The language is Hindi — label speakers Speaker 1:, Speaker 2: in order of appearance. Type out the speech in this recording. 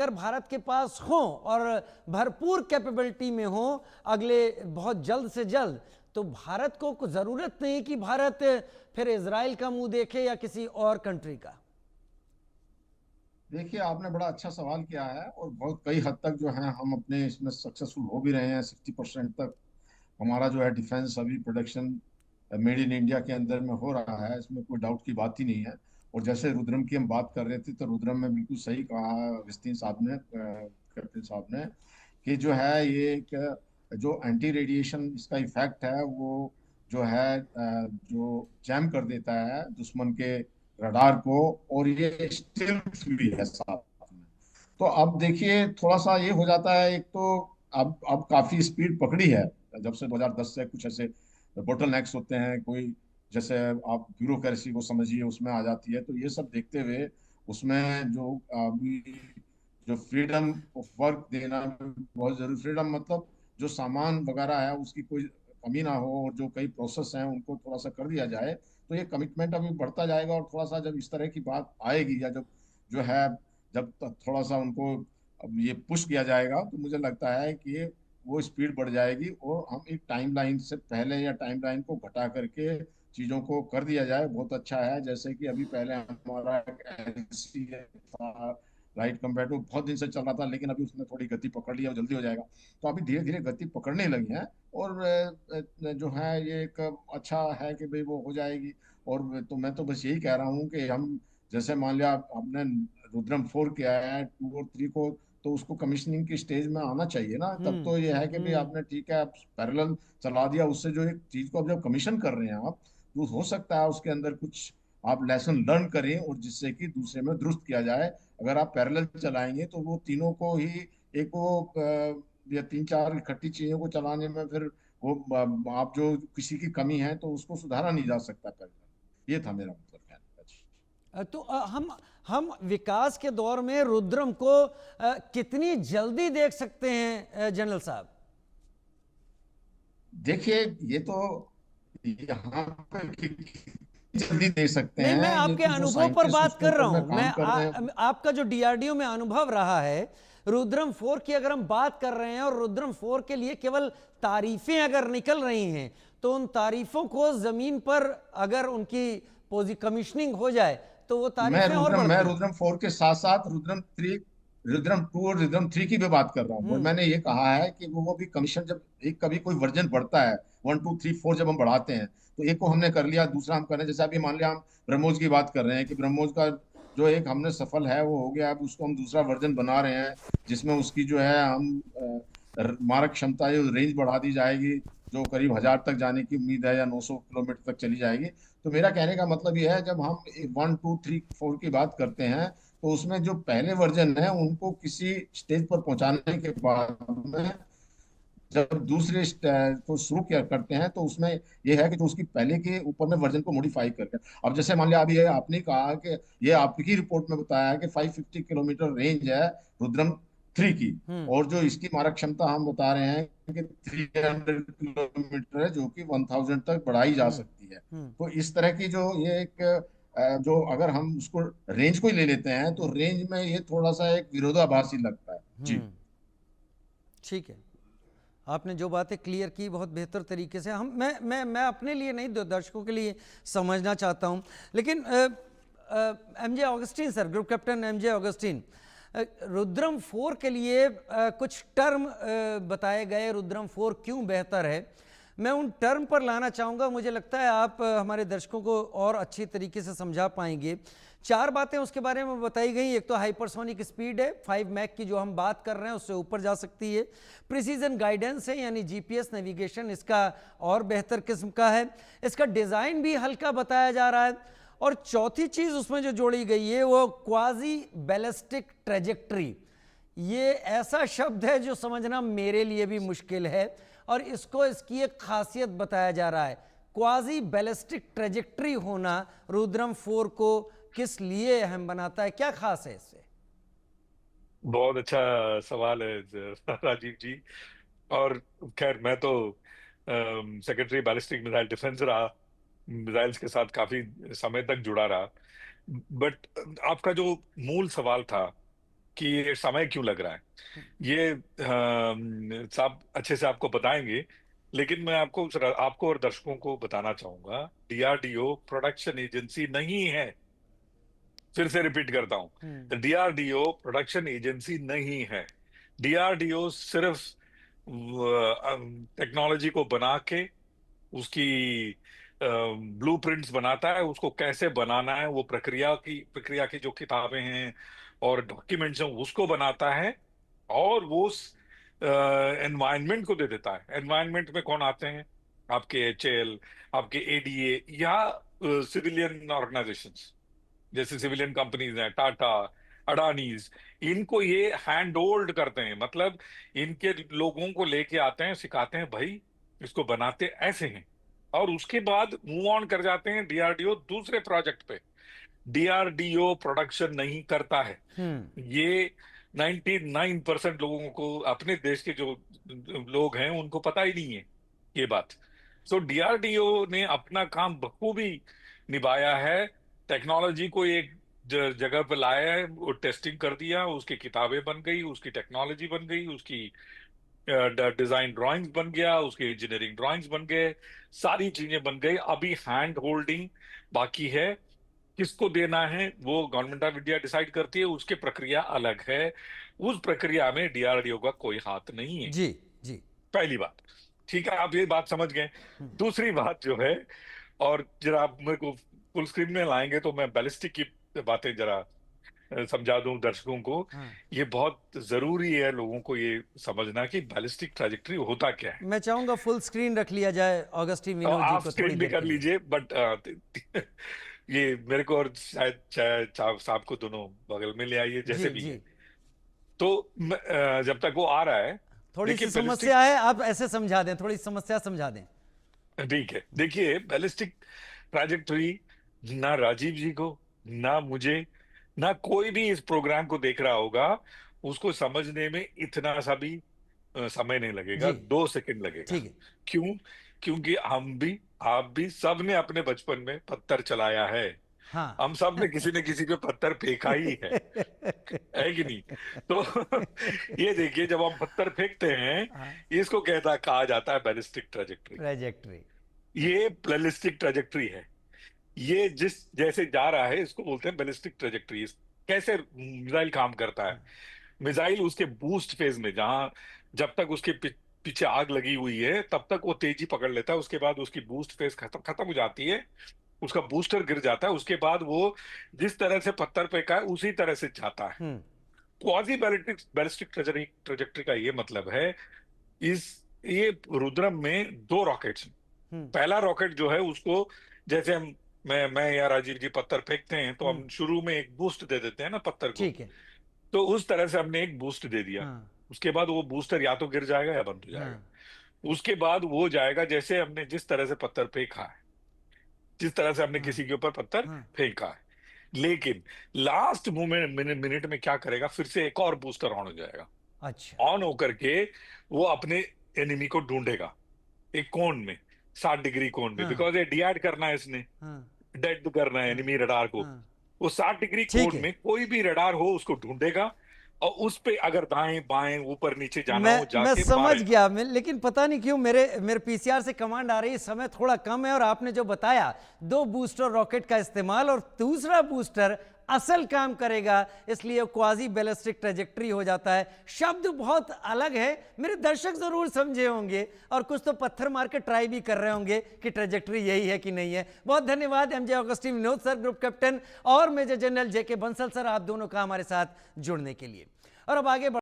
Speaker 1: अगर भारत के पास हो और भरपूर कैपेबिलिटी में हो अगले बहुत जल्द से जल्द, तो भारत को कुछ जरूरत नहीं कि भारत फिर इजराइल का मुंह देखे या किसी और कंट्री का।
Speaker 2: देखिए, आपने बड़ा अच्छा सवाल किया है और बहुत कई हद तक जो है हम अपने इसमें सक्सेसफुल हो भी रहे हैं। 60% तक हमारा जो है डिफेंस अभी प्रोडक्शन मेड इन इंडिया के अंदर में हो रहा है, इसमें कोई डाउट की बात ही नहीं है। और जैसे रुद्रम की हम बात कर रहे थे, तो रुद्रम में बिल्कुल सही कहा विस्तीन साहब ने, कैप्टन साहब ने, कि जो है ये एक जो एंटी रेडिएशन इसका इफेक्ट है वो जो है जो जैम कर देता है दुश्मन के रडार को, और ये स्टिल्थ भी है साथ में। तो अब देखिए थोड़ा सा ये हो जाता है, एक तो अब काफी स्पीड पकड़ी है जब से 2010 से। कुछ ऐसे बोटल नेक्स होते हैं, कोई जैसे आप ब्यूरोक्रेसी को समझिए उसमें आ जाती है। तो ये सब देखते हुए उसमें जो अभी जो फ्रीडम ऑफ वर्क देना बहुत जरूरी, फ्रीडम मतलब जो सामान वगैरह है उसकी कोई कमी ना हो, और जो कई प्रोसेस हैं उनको थोड़ा सा कर दिया जाए, तो ये कमिटमेंट अभी बढ़ता जाएगा। और थोड़ा सा जब इस तरह की बात आएगी, या जब जो है जब थोड़ा सा उनको अब ये पुश किया जाएगा, तो मुझे लगता है कि ये वो स्पीड बढ़ जाएगी, और हम एक टाइमलाइन से पहले या टाइमलाइन को घटा करके चीजों को कर दिया जाए, बहुत अच्छा है। जैसे कि अभी पहले हमारा LCA था, राइट कंपेयर टू, बहुत दिन से चल रहा था, लेकिन अभी उसने थोड़ी गति पकड़ ली है और जल्दी हो जाएगा। तो अभी धीरे धीरे गति पकड़ने लगी है, और जो है ये एक अच्छा है कि भाई वो हो जाएगी। और तो मैं तो बस यही कह रहा हूँ कि हम जैसे मान लिया आपने रुद्रम 4 किया है, 2 और 3 को, तो उसको कमीशनिंग की स्टेज में आना चाहिए ना। तब तो ये है कि भाई
Speaker 1: हम्म।
Speaker 2: आपने ठीक है, आप पैरेलल चला दिया, उससे जो एक चीज को अब जब कमीशन कर रहे हैं आप, तो हो सकता है उसके अंदर कुछ आप लेसन लर्न करें, और जिससे कि दूसरे में दुरुस्त किया जाए। अगर आप पैरेलल चलाएंगे तो वो तीनों को ही एक वो या 3 4 इकट्ठी चीजों को चलाने में फिर वो आप जो किसी की कमी है तो उसको सुधारा नहीं जा सकता पैरेलल। ये था मेरा मतलब कहने का।
Speaker 1: तो हम विकास के दौर में रुद्रम को कितनी जल्दी देख सकते हैं जनरल साहब?
Speaker 2: देखिए, ये तो यहाँ पे जल्दी दे सकते
Speaker 1: नहीं, मैं
Speaker 2: हैं, ये
Speaker 1: आपके
Speaker 2: तो जो
Speaker 1: अनुभव पर
Speaker 2: साइंटिस्ट
Speaker 1: बात
Speaker 2: उसके
Speaker 1: कर रहा
Speaker 2: ऊपर
Speaker 1: हूं।
Speaker 2: में काम कर रहे हैं।
Speaker 1: आपका जो डीआरडीओ में अनुभव रहा है, रुद्रम 4 की अगर हम बात कर रहे हैं और रुद्रम 4 के लिए केवल तारीफें अगर निकल रही हैं, तो उन तारीफों को जमीन पर अगर उनकी कमीशनिंग हो जाए तो वो तारीफें और
Speaker 2: मैं
Speaker 1: बढ़ती हैं।
Speaker 2: रुद्रम 4 के साथ साथ रुद्रम 3, रुद्रम 2 और रुद्रम 3 की भी बात कर रहा हूँ। और
Speaker 1: हम्म।
Speaker 2: मैंने ये कहा है कि वो भी कमीशन, जब एक कभी कोई वर्जन बढ़ता है, 1 2 3 4 जब हम बढ़ाते हैं, तो एक को हमने कर लिया, दूसरा हम कर रहे हैं। जैसे अभी मान लिया हम ब्रह्मोस की बात कर रहे हैं, कि ब्रह्मोस का जो एक हमने सफल है वो हो गया, अब उसको हम दूसरा वर्जन बना रहे हैं, जिसमें उसकी जो है हम मारक क्षमता, जो रेंज बढ़ा दी जाएगी, जो करीब 1000 तक जाने की उम्मीद है, या 900 किलोमीटर तक चली जाएगी। तो मेरा कहने का मतलब यह है, जब हम 1 2 3 4 की बात करते हैं, तो उसमें जो पहले वर्जन है उनको किसी स्टेज पर पहुंचाने के बाद में जब दूसरे को शुरू किया करते हैं, तो उसमें यह है कि जो उसकी पहले के ऊपर में वर्जन को मॉडिफाई करके, अब जैसे मान लिया, अभी ये आपने कहा कि ये आपकी रिपोर्ट में बताया है कि 550 किलोमीटर रेंज है रुद्रम 3 की,
Speaker 1: हम्म।
Speaker 2: और जो इसकी मारक क्षमता हम बता रहे हैं कि 300 किलोमीटर है, जो कि 1000 तक बढ़ाई जा
Speaker 1: हम्म।
Speaker 2: सकती है।
Speaker 1: हम्म।
Speaker 2: तो इस तरह की जो ये एक जो अगर हम उसको रेंज को ही ले लेते हैं, तो रेंज में ये थोड़ा सा एक विरोधाभासी लगता है जी।
Speaker 1: हम्म। ठीक है। आपने जो बातें क्लियर की बहुत बेहतर तरीके से, हम मैं अपने लिए नहीं, दर्शकों के लिए समझना चाहता हूं। लेकिन MJ Augustine sir, group captain MJ Augustine, Rudram 4 के लिए कुछ टर्म बताए गए, रुद्रम 4 क्यों बेहतर है, मैं उन टर्म पर लाना चाहूँगा। मुझे लगता है आप हमारे दर्शकों को और अच्छी तरीके से समझा पाएंगे। 4 बातें उसके बारे में बताई गई। एक तो हाइपरसोनिक स्पीड है, 5 मैक की जो हम बात कर रहे हैं उससे ऊपर जा सकती है। प्रिसीजन गाइडेंस है, यानी जीपीएस नेविगेशन इसका और बेहतर किस्म का है। इसका डिज़ाइन भी हल्का बताया जा रहा है। और चौथी चीज़ उसमें जो जोड़ी गई है वो क्वाजी बैलिस्टिक ट्रेजेक्ट्री। ये ऐसा शब्द है जो समझना मेरे लिए भी मुश्किल है, और इसको इसकी एक खासियत बताया जा रहा है। क्वाजी बैलिस्टिक ट्रेजेक्ट्री होना रुद्रम 4 को किस लिए अहम बनाता है, क्या खास है इससे?
Speaker 3: बहुत अच्छा सवाल है राजीव जी। और खैर, मैं तो सेक्रेटरी बैलिस्टिक मिसाइल डिफेंस रहा, मिसाइल्स के साथ काफी समय तक जुड़ा रहा। बट आपका जो मूल सवाल था कि ये समय क्यों लग रहा है। ये साहब अच्छे से आपको बताएंगे, लेकिन मैं आपको और दर्शकों को बताना चाहूंगा, डीआरडीओ प्रोडक्शन एजेंसी नहीं है। फिर से रिपीट करता हूं, डीआरडीओ प्रोडक्शन एजेंसी नहीं है। डीआरडीओ सिर्फ टेक्नोलॉजी को बना के उसकी ब्लूप्रिंट्स बनाता है, उसको कैसे बनाना है, वो प्रक्रिया की जो किताबें हैं और डॉक्यूमेंट्स हैं उसको बनाता है, और वो एनवायरनमेंट को दे देता है। एनवायरनमेंट में कौन आते हैं? आपके एचएएल, आपके एडीए, या सिविलियन ऑर्गेनाइजेशंस, जैसे सिविलियन कंपनीज हैं, टाटा, अडानीज। इनको ये हैंड होल्ड करते हैं, मतलब इनके लोगों को लेके आते हैं, सिखाते हैं भाई इसको बनाते ऐसे हैं, और उसके बाद मूव ऑन कर जाते हैं डीआरडीओ दूसरे प्रोजेक्ट पे। डीआरडीओ प्रोडक्शन नहीं करता है। ये 99% लोगों को, अपने देश के जो लोग हैं उनको पता ही नहीं है ये बात। सो डीआरडीओ ने अपना काम बखूबी निभाया है। टेक्नोलॉजी को एक जगह पे लाया है, वो टेस्टिंग कर दिया, उसकी किताबें बन गई, उसकी टेक्नोलॉजी बन गई, उसकी डिजाइन ड्राइंग्स बन गया, उसके इंजीनियरिंग ड्राइंग्स बन गए, सारी चीजें बन गई। अभी हैंड होल्डिंग बाकी है। किसको देना है वो गवर्नमेंट ऑफ इंडिया डिसाइड करती है, उसकी प्रक्रिया अलग है। उस प्रक्रिया में डीआरडीओ का कोई हाथ नहीं है।
Speaker 1: जी जी।
Speaker 3: पहली बात, ठीक है, आप ये बात समझ गए। दूसरी बात जो है, और जरा आप मेरे को फुल स्क्रीन में लाएंगे तो मैं बैलिस्टिक की बातें जरा समझा दूं दर्शकों को। ये बहुत जरूरी है लोगों को ये समझना कि बैलिस्टिक ट्रैजेक्टरी होता क्या है।
Speaker 1: मैं चाहूंगा फुल स्क्रीन रख लिया जाए ऑगस्टिन विनोद जी
Speaker 3: आप
Speaker 1: को थोड़ी
Speaker 3: स्क्रीन भी
Speaker 1: देर
Speaker 3: कर
Speaker 1: के लिए।
Speaker 3: लीजिए, बट ये मेरे को और शायद साहब को दोनों बगल में ले आइए,
Speaker 1: जी
Speaker 3: जैसे भी
Speaker 1: जी।
Speaker 3: है। तो जब तक वो आ रहा है,
Speaker 1: थोड़ी
Speaker 3: देखिए
Speaker 1: सी
Speaker 3: बैलिस्टिक,
Speaker 1: समस्या है, आप ऐसे समझा दें, थोड़ी समस्या समझा दें।
Speaker 3: ठीक है, देखिए बैलिस्टिक ट्रैजेक्टरी ना राजीव जी को, ना मुझे, ना कोई भी इस प्रोग्राम को देख रहा होगा, उसको समझने में इतना सा भी समय नहीं लगेगा,
Speaker 1: जी
Speaker 3: 2 सेकंड लगेगा।
Speaker 1: ठीक है।
Speaker 3: क्यों? क्योंकि हम भी, आप भी, सब ने अपने बचपन में पत्थर चलाया है।
Speaker 1: हाँ।
Speaker 3: हम सब ने किसी न किसी पे पत्थर फेंका ही है कि नहीं? तो ये देखिए, जब हम पत्थर फेंकते हैं, इसको कहा जाता है बैलिस्टिक ट्रैजेक्टरी।
Speaker 1: ट्रैजेक्टरी।
Speaker 3: ये बैलिस्टिक ट्रैजेक्टरी है। ये जिस जैसे जा रहा है इसको बोलते हैं बैलिस्टिक ट्रैजेक्टरी। कैसे मिसाइल काम करता है? मिसाइल उसके बूस्ट फेज में, जहां जब तक उसके पीछे आग लगी हुई है तब तक वो तेजी पकड़ लेता है, उसके बाद उसकी बूस्ट फेज खत्म हो जाती है, उसका बूस्टर गिर जाता है, उसके बाद वो जिस तरह से पत्थर फेंका है उसी तरह से जाता है। क्वाजी बैलिस्टिक ट्रैजेक्टरी का ये मतलब है, इस ये रुद्रम में 2 रॉकेट्स। पहला रॉकेट जो है उसको, जैसे मैं या राजीव जी पत्थर फेंकते हैं तो हम शुरू में एक बूस्ट दे देते हैं ना पत्थर को,
Speaker 1: ठीक है।
Speaker 3: तो उस तरह से हमने एक बूस्ट दे दिया। उसके बाद वो बूस्टर या तो गिर जाएगा या बंद हो जाएगा। उसके बाद वो जाएगा, जैसे हमने जिस तरह से पत्थर फेंका है, जिस तरह से हमने किसी के ऊपर पत्थर फेंका है, लेकिन लास्ट मिनट में क्या करेगा, फिर से एक और बूस्टर ऑन हो जाएगा।
Speaker 1: अच्छा।
Speaker 3: ऑन होकर के वो अपने एनिमी को ढूंढेगा एक कोण में, 60 डिग्री कोण में, बिकॉज ये डिएड करना है इसने, डेड करना है एनिमी रडार को। वो 60 डिग्री
Speaker 1: ठीक
Speaker 3: कोण
Speaker 1: है।
Speaker 3: में कोई भी रडार हो उसको ढूंढेगा, और उस पे अगर दाएं बाएं ऊपर नीचे जाना हो
Speaker 1: मैं
Speaker 3: जाके
Speaker 1: समझ
Speaker 3: मारेगा।
Speaker 1: गया। लेकिन पता नहीं क्यों मेरे पीसीआर से कमांड आ रही है, समय थोड़ा कम है, और आपने जो बताया 2 बूस्टर रॉकेट का इस्तेमाल, और दूसरा बूस्टर असल काम करेगा, इसलिए क्वाजी बैलिस्टिक ट्रैजेक्टरी हो जाता है। शब्द बहुत अलग है, मेरे दर्शक जरूर समझे होंगे, और कुछ तो पत्थर मार के ट्राई भी कर रहे होंगे कि ट्रैजेक्टरी यही है कि नहीं है। बहुत धन्यवाद MJ Augustine Vinod sir, group captain, और major general JK Bansal sir, आप दोनों का हमारे साथ जुड़ने के लिए। और अब आगे